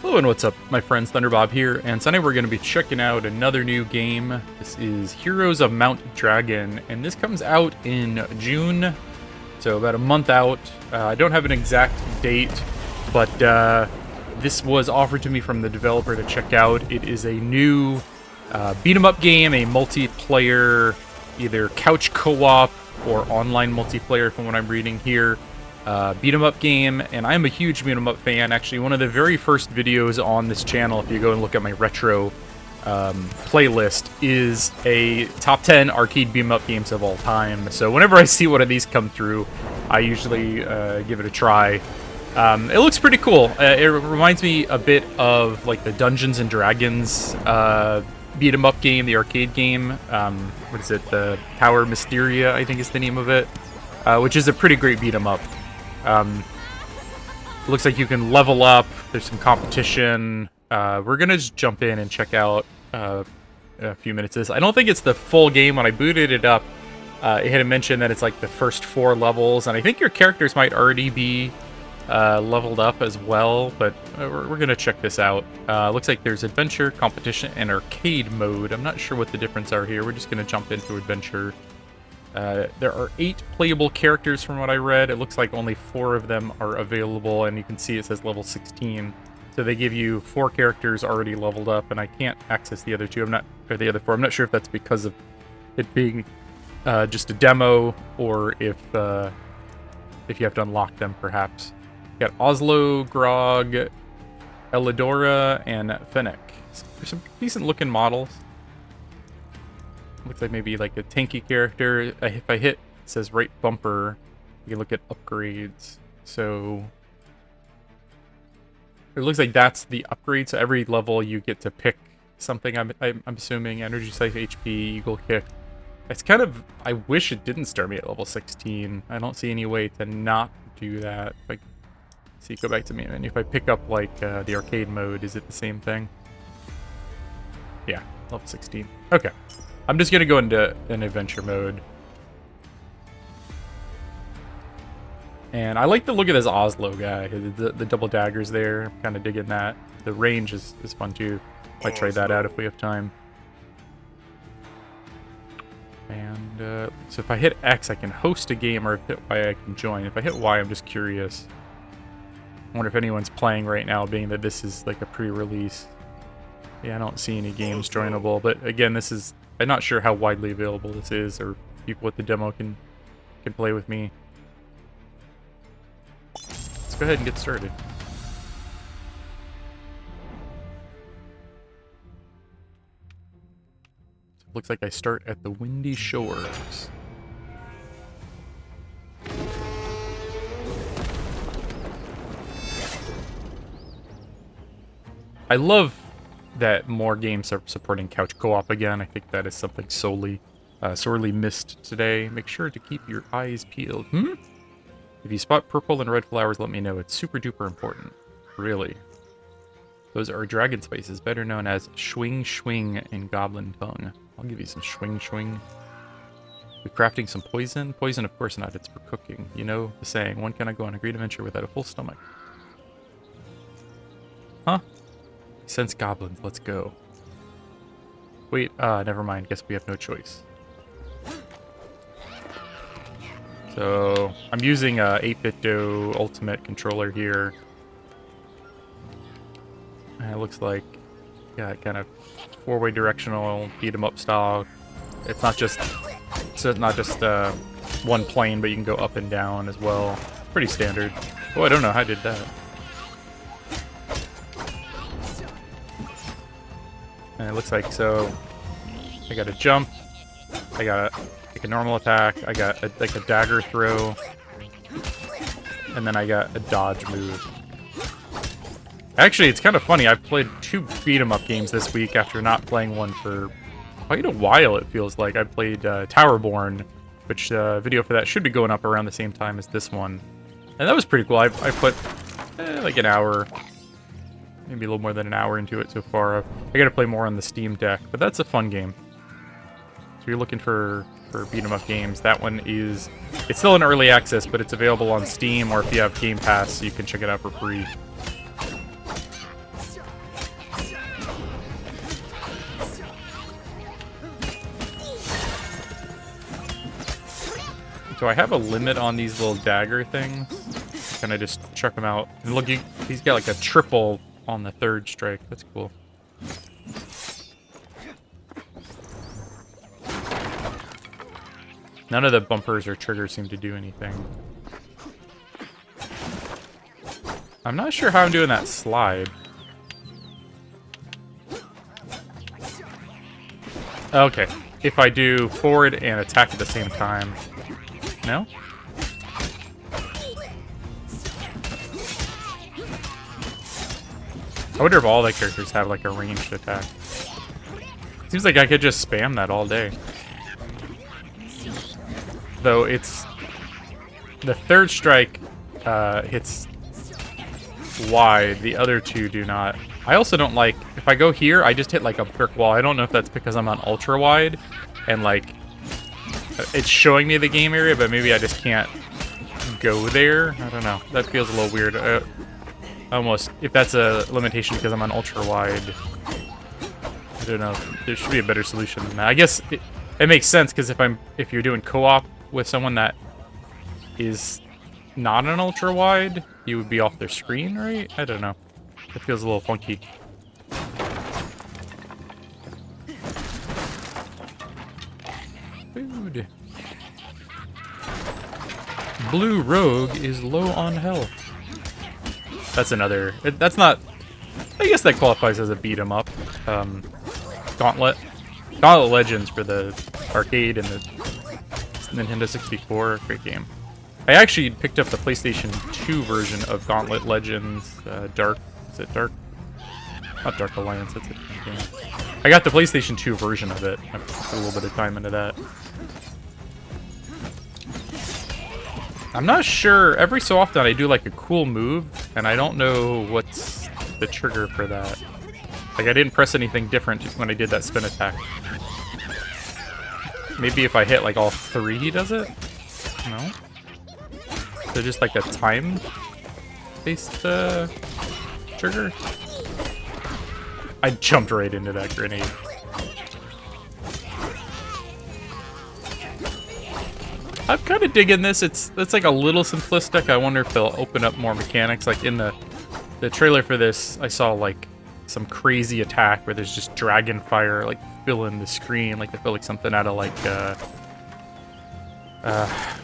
Hello and what's up, my friends, Thunderbob here, and tonight we're going to be checking out another new game. This is Heroes of Mount Dragon, and this comes out in June, so about a month out. I don't have an exact date, but this was offered to me from the developer to check out. It is a new beat-em-up game, a multiplayer, either couch co-op or online multiplayer from what I'm reading here. Beat-em-up game, and I'm a huge beat-em-up fan. Actually, one of the very first videos on this channel, if you go and look at my retro playlist, is a top 10 arcade beat-em-up games of all time. So whenever I see one of these come through, I usually give it a try. It looks pretty cool. It reminds me a bit of like the Dungeons and Dragons beat-em-up game, the arcade game. What is it? The Tower Mysteria, I think is the name of it, which is a pretty great beat-em-up. Looks like you can level up. There's some competition. We're gonna just jump in and check out a few minutes of this. I don't think it's the full game. When I booted it up, it had mentioned that it's like the first 4 levels, and I think your characters might already be leveled up as well, but we're gonna check this out. Looks like there's adventure, competition, and arcade mode. I'm not sure what the difference are here. We're just gonna jump into adventure. There are 8 playable characters from what I read. It looks like only 4 of them are available, and you can see it says level 16. So they give you 4 characters already leveled up, and I can't access the other 2. Or the other 4. I'm not sure if that's because of it being just a demo, or if you have to unlock them, perhaps. You got Oslo, Grog, Elidora, and Fennec. There's some decent-looking models. Looks like maybe like a tanky character. If I hit, it says right bumper, you can look at upgrades. So it looks like that's the upgrade. So every level you get to pick something. I'm assuming energy size, HP, eagle kick. It's kind of, I wish it didn't start me at level 16. I don't see any way to not do that. Like, see, go back to me, and if I pick up like the arcade mode, is it the same thing? Yeah, level 16. Okay. I'm just going to go into an adventure mode. And I like the look of this Oslo guy. The double daggers there. I'm kind of digging that. The range is fun too. Might try that out if we have time. And so if I hit X, I can host a game, or if I hit Y, I can join. If I hit Y, I'm just curious. I wonder if anyone's playing right now, being that this is like a pre-release. Yeah, I don't see any games joinable. But again, this is... I'm not sure how widely available this is, or people with the demo can play with me. Let's go ahead and get started. So it looks like I start at the Windy Shores. I love that more games are supporting couch co-op again. I think that is something sorely missed today. Make sure to keep your eyes peeled. If you spot purple and red flowers, let me know. It's super duper important. Really. Those are dragon spices, better known as Schwing Schwing in Goblin tongue. I'll give you some Schwing Schwing. We're crafting some poison. Poison, of course not. It's for cooking. You know the saying, one cannot go on a great adventure without a full stomach. Huh? Sense goblins, let's go. Wait, never mind. Guess we have no choice. So, I'm using a 8BitDo Ultimate controller here. And it looks like, yeah, kind of 4-way directional beat 'em up style. It's not just one plane, but you can go up and down as well. Pretty standard. Oh, I don't know how I did that. And it looks like, so I got a jump, I got a normal attack, I got like a dagger throw, and then I got a dodge move. Actually, it's kind of funny, I've played 2 beat-em-up games this week after not playing one for quite a while, it feels like. I played Towerborn, which video for that should be going up around the same time as this one. And that was pretty cool. I put like an hour, maybe a little more than an hour into it so far. I gotta play more on the Steam Deck, but that's a fun game. So you're looking for beat-em-up games. That one is... It's still in early access, but it's available on Steam, or if you have Game Pass, you can check it out for free. Do I have a limit on these little dagger things? Can I just chuck them out? And look, he's got like a triple on the third strike. That's cool. None of the bumpers or triggers seem to do anything. I'm not sure how I'm doing that slide. Okay. If I do forward and attack at the same time. No? I wonder if all the characters have like a ranged attack. Seems like I could just spam that all day. Though it's... The third strike hits wide, the other two do not. I also don't like... If I go here, I just hit like a brick wall. I don't know if that's because I'm on ultra wide and like... It's showing me the game area, but maybe I just can't go there. I don't know. That feels a little weird. Almost, if that's a limitation because I'm on ultra wide, I don't know. There should be a better solution than that. I guess it makes sense because if you're doing co-op with someone that is not an ultra wide, you would be off their screen, right? I don't know. It feels a little funky. Food. Blue Rogue is low on health. That's another... That's not... I guess that qualifies as a beat 'em up. Gauntlet. Gauntlet Legends for the arcade and the Nintendo 64. Great game. I actually picked up the PlayStation 2 version of Gauntlet Legends. Dark... Is it Dark? Not Dark Alliance, that's a different game. I got the PlayStation 2 version of it. I put a little bit of time into that. I'm not sure. Every so often I do like a cool move, and I don't know what's the trigger for that. Like I didn't press anything different when I did that spin attack. Maybe if I hit like all three he does it? No? So just like a time-based trigger? I jumped right into that grenade. I'm kind of digging this. It's like a little simplistic. I wonder if they'll open up more mechanics. Like in the trailer for this, I saw like some crazy attack where there's just dragon fire like filling the screen. Like I feel like something out of like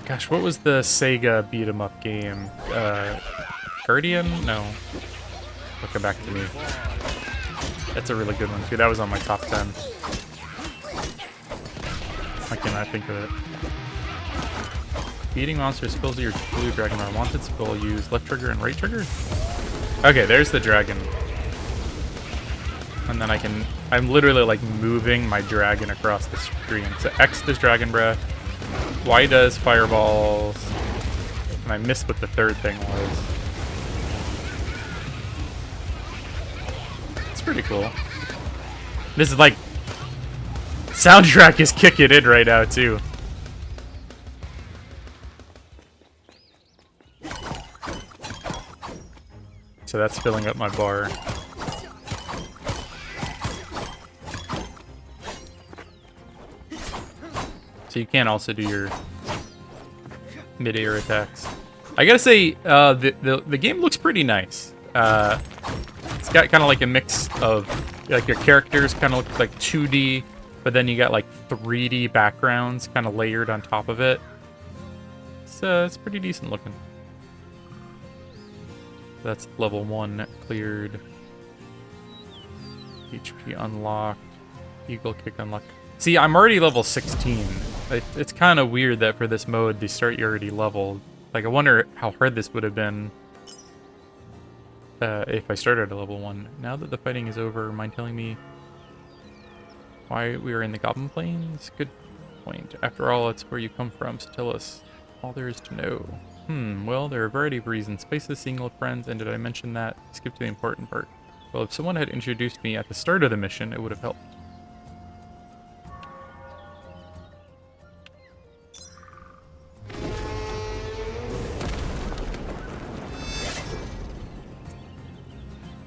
gosh, what was the Sega beat 'em up game? Guardian? No. Look back to me. That's a really good one too. That was on my top 10. I cannot think of it. Beating monsters fills your blue dragon are wanted skill. Use left trigger and right trigger. Okay, there's the dragon. And then I'm literally like moving my dragon across the screen. So X does dragon breath. Y does fireballs. And I missed what the third thing was. It's pretty cool. This is like... Soundtrack is kicking in right now too. So that's filling up my bar. So you can also do your mid-air attacks. I gotta say, the game looks pretty nice. It's got kind of like a mix of, like your characters kind of look like 2D, but then you got like 3D backgrounds kind of layered on top of it. So it's pretty decent looking. That's level 1 cleared. HP unlocked. Eagle kick unlocked. See, I'm already level 16. It's kind of weird that for this mode, they start you already leveled. Like, I wonder how hard this would have been if I started at level 1. Now that the fighting is over, mind telling me why we are in the Goblin Plains? Good point. After all, it's where you come from, so tell us all there is to know. Well, there are a variety of reasons. Places, seeing old friends, and did I mention that? Skip to the important part. Well, if someone had introduced me at the start of the mission, it would have helped.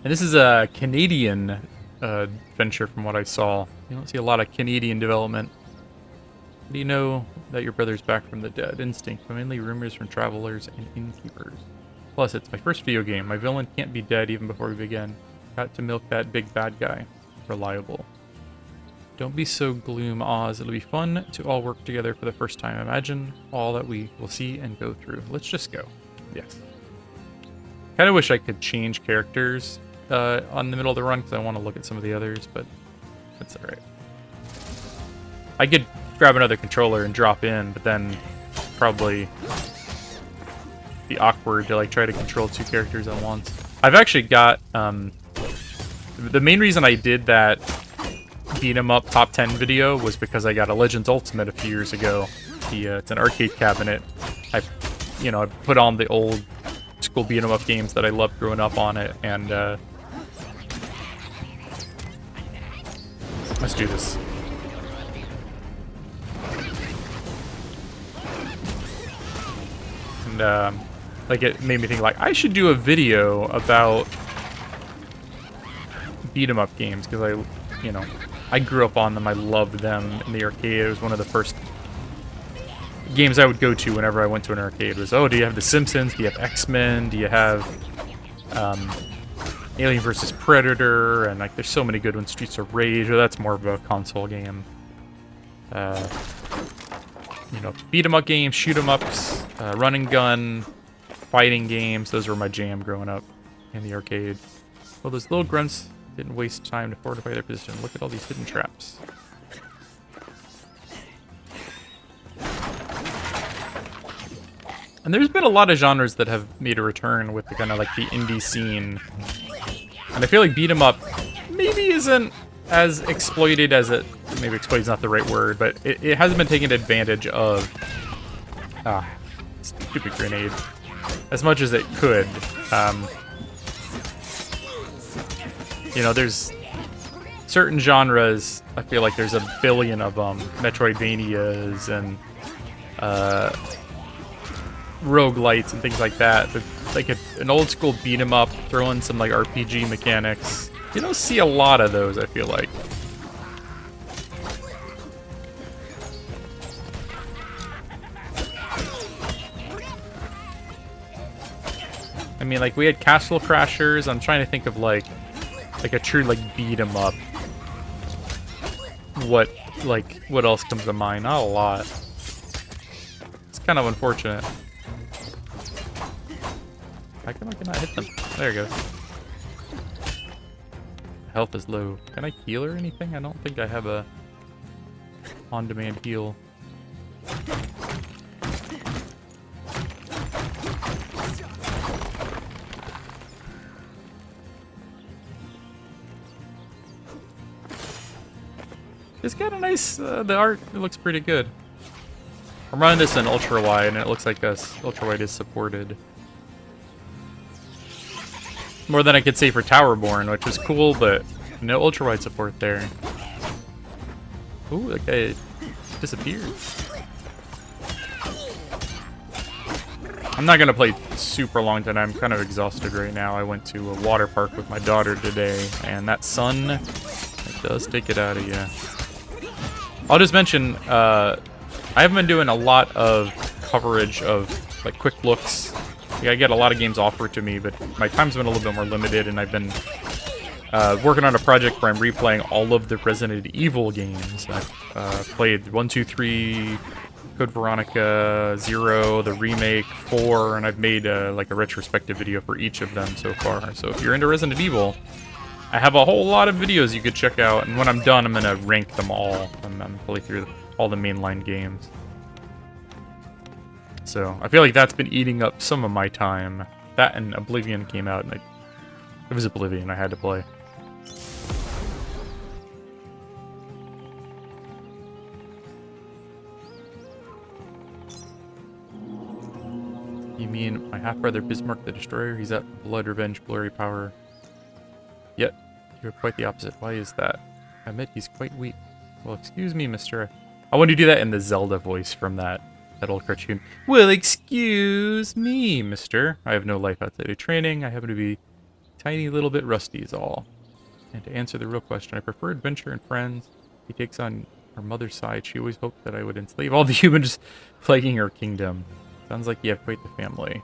And this is a Canadian venture from what I saw. You don't see a lot of Canadian development Do you know that your brother's back from the dead? Instinct, but mainly rumors from travelers and innkeepers. Plus, it's my first video game. My villain can't be dead even before we begin. Got to milk that big bad guy. Reliable. Don't be so gloom, Oz. It'll be fun to all work together for the first time. Imagine all that we will see and go through. Let's just go. Yes. Kind of wish I could change characters on the middle of the run because I want to look at some of the others, but that's alright. I could grab another controller and drop in, but then probably be awkward to like try to control two characters at once. I've actually got the main reason I did that beat 'em up top 10 video was because I got a Legends Ultimate a few years ago. It's an arcade cabinet. I put on the old school beat 'em up games that I loved growing up on it, and let's do this. And like it made me think like I should do a video about beat 'em up games because I grew up on them. I loved them in the arcade. It was one of the first games I would go to whenever I went to an arcade. Was, oh, do you have The Simpsons? Do you have X-Men? Do you have Alien vs. Predator? And like, there's so many good ones. Streets of Rage. Or that's more of a console game. Beat 'em up games, shoot 'em ups, run and gun, fighting games. Those were my jam growing up in the arcade. Well, those little grunts didn't waste time to fortify their position. Look at all these hidden traps. And there's been a lot of genres that have made a return with the kind of like the indie scene. And I feel like beat 'em up maybe isn't as exploited as it, maybe exploited is not the right word, but it hasn't been taken advantage of, stupid grenade, as much as it could. There's certain genres, I feel like there's a billion of them, Metroidvanias and roguelites and things like that. But like an old school beat 'em up, throw in some like RPG mechanics. You don't see a lot of those, I feel like. I mean, like, we had Castle Crashers. I'm trying to think of like a true like beat 'em up. What else comes to mind? Not a lot. It's kind of unfortunate. How come I cannot hit them? There it goes. Health is low. Can I heal or anything? I don't think I have a on-demand heal. It's got a nice, the art, it looks pretty good. I'm running this in ultrawide, and it looks like this ultrawide is supported. More than I could say for Towerborn, which was cool, but no ultrawide support there. Ooh, that guy disappeared. I'm not gonna play super long tonight. I'm kind of exhausted right now. I went to a water park with my daughter today, and that sun, it does take it out of you. I'll just mention, I haven't been doing a lot of coverage of like quick looks. I get a lot of games offered to me, but my time's been a little bit more limited, and I've been working on a project where I'm replaying all of the Resident Evil games. I've played 1, 2, 3, Code Veronica, 0, the remake, 4, and I've made like a retrospective video for each of them so far. So if you're into Resident Evil, I have a whole lot of videos you could check out, and when I'm done, I'm going to rank them all. I'm fully through all the mainline games. So I feel like that's been eating up some of my time. That and Oblivion came out, and it was Oblivion I had to play. You mean my half-brother Bismarck the Destroyer? He's at blood, revenge, glory, power. Yet, you're quite the opposite. Why is that? I admit he's quite weak. Well, excuse me, mister. I want to do that in the Zelda voice from that old cartoon. Well, excuse me, mister. I have no life outside of training. I happen to be a tiny little bit rusty is all. And to answer the real question, I prefer adventure and friends. He takes on Her mother's side, she always hoped that I would enslave all the humans plaguing her kingdom. Sounds like you have quite the family.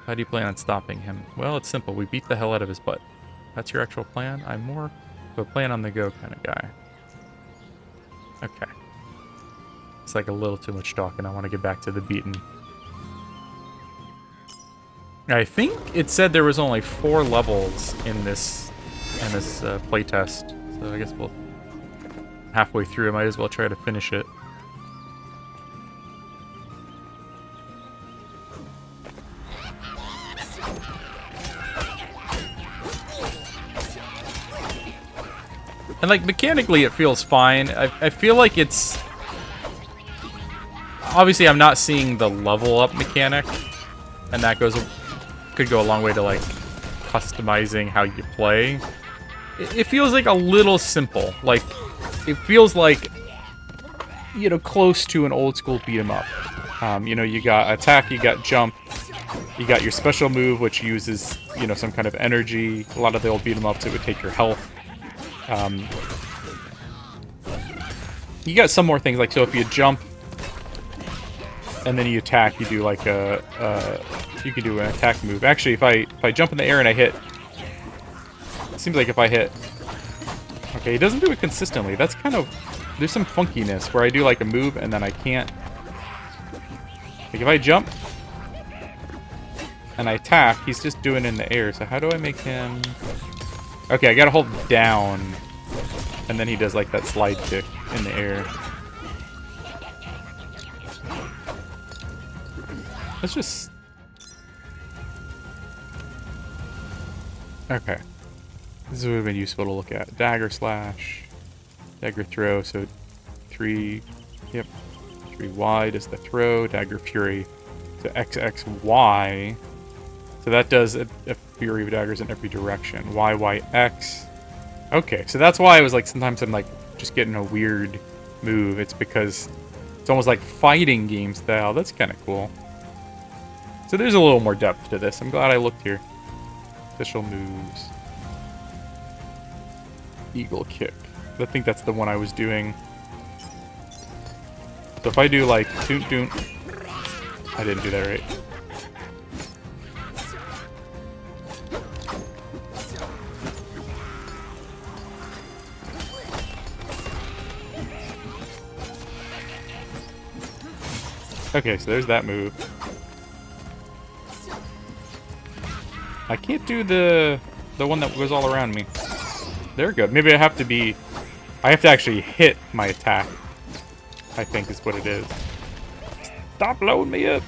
How do you plan on stopping him? Well, it's simple. We beat the hell out of his butt. That's your actual plan? I'm more of a plan on the go kind of guy. Okay. It's like a little too much talking. I want to get back to the beaten. I think it said there was only 4 levels in this playtest. So I guess we'll halfway through. I might as well try to finish it. And like mechanically, it feels fine. I feel like it's obviously I'm not seeing the level up mechanic, and that could go a long way to like customizing how you play. It feels like a little simple. Like it feels like, you know, close to an old school beat 'em up. You know, you got attack, you got jump, you got your special move, which uses, you know, some kind of energy. A lot of the old beat 'em ups, it would take your health. You got some more things, like, so if you jump and then you attack, you do like you can do an attack move. Actually, if I jump in the air and I hit, it seems like if I hit, okay, he doesn't do it consistently. That's kind of, there's some funkiness where I do like a move and then I can't. Like if I jump and I attack, he's just doing it in the air. So how do I make him? Okay, I gotta hold down, and then he does like that slide kick in the air. Let's just... Okay. This would have been useful to look at. Dagger slash, dagger throw, so 3, yep, 3 wide is the throw, dagger fury, so XXY. So that does a fury of daggers in every direction. YYX. Okay, so that's why I was like, sometimes I'm like just getting a weird move. It's because it's almost like fighting game style. That's kind of cool. So there's a little more depth to this. I'm glad I looked here. Official moves. Eagle kick. I think that's the one I was doing. So if I do like doont doont, I didn't do that right. Okay, so there's that move. I can't do the one that goes all around me. They're good. Maybe I have to actually hit my attack, I think is what it is. Stop blowing me up.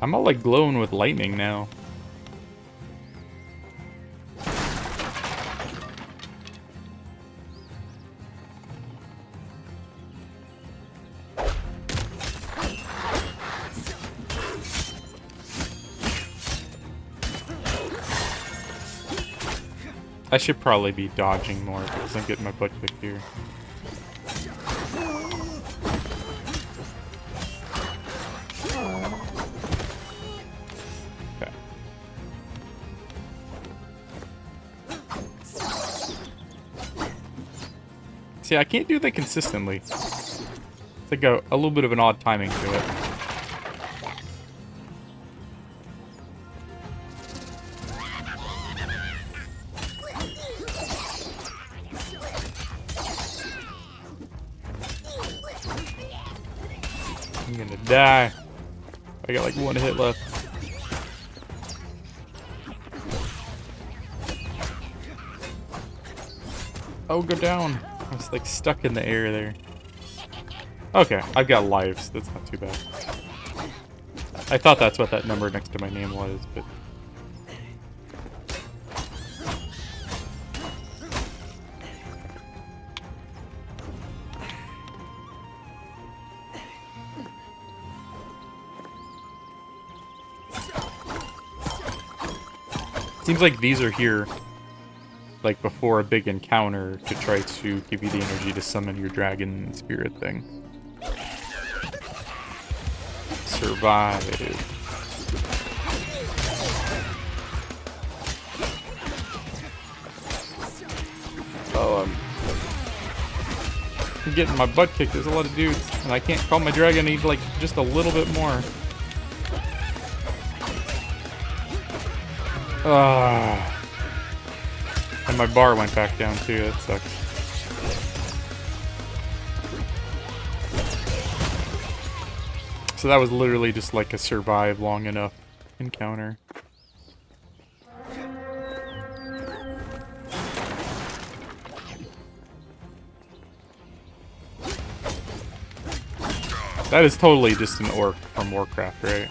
I'm all like glowing with lightning now. I should probably be dodging more because I'm getting my butt kicked here. Okay. See, I can't do that consistently. It's like a little bit of an odd timing to it. I'm gonna die. I got like 1 hit left. Oh, go down. I was like stuck in the air there. Okay, I've got lives. That's not too bad. I thought that's what that number next to my name was, but... Seems like these are here, like, before a big encounter to try to give you the energy to summon your dragon spirit thing. Survive. getting my butt kicked. There's a lot of dudes, and I can't call my dragon. I need like just a little bit more. And my bar went back down too. That sucks. So that was literally just like a survive long enough encounter. That is totally just an orc from Warcraft, right?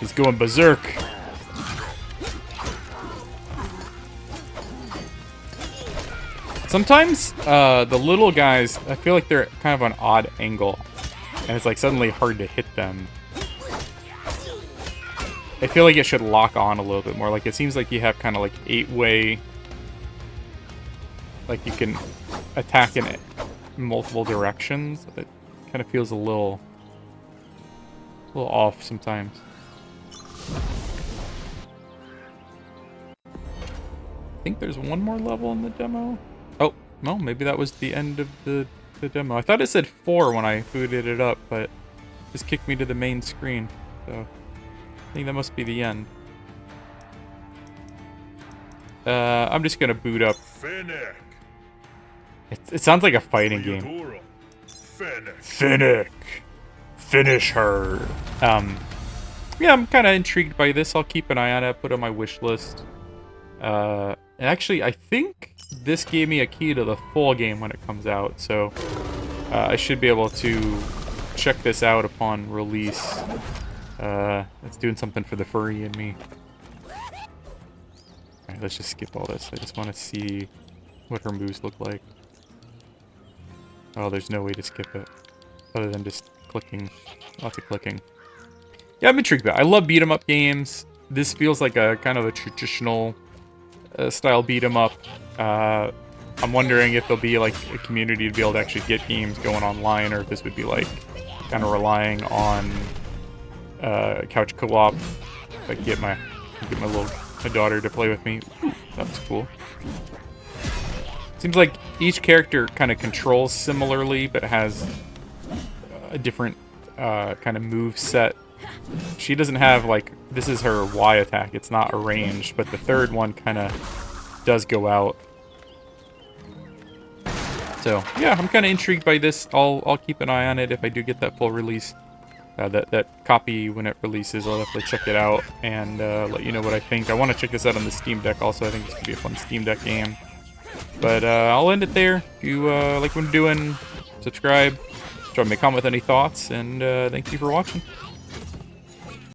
He's going berserk. Sometimes the little guys, I feel like they're kind of an odd angle, and it's like suddenly hard to hit them. I feel like it should lock on a little bit more. Like it seems like you have kind of like 8-way, like you can attack in multiple directions. It kind of feels a little off sometimes. I think there's one more level in the demo. Oh, no, maybe that was the end of the demo. I thought it said 4 when I booted it up, but it just kicked me to the main screen. So I think that must be the end. I'm just gonna boot up. It sounds like a fighting game. Finnick. Finish her. Yeah, I'm kind of intrigued by this. I'll keep an eye on it, put it on my wish list. Actually, I think this gave me a key to the full game when it comes out, so I should be able to check this out upon release. It's doing something for the furry in me. Alright, let's just skip all this. I just want to see what her moves look like. Oh, there's no way to skip it, other than just clicking. Lots of clicking. Yeah, I'm intrigued by it. I love beat-em-up games. This feels like a kind of a traditional style beat-em-up. I'm wondering if there'll be like a community to be able to actually get games going online, or if this would be like kind of relying on couch co-op. If I can get my daughter to play with me. Ooh, that's cool. Seems like each character kind of controls similarly, but has a different kind of move set. She doesn't have, like, this is her Y attack. It's not arranged, but the third one kind of does go out. So, yeah, I'm kind of intrigued by this. I'll keep an eye on it if I do get that full release. That copy, when it releases, I'll definitely check it out and let you know what I think. I want to check this out on the Steam Deck also. I think this could be a fun Steam Deck game. But I'll end it there. If you like what I'm doing, subscribe, drop me a comment with any thoughts, and thank you for watching.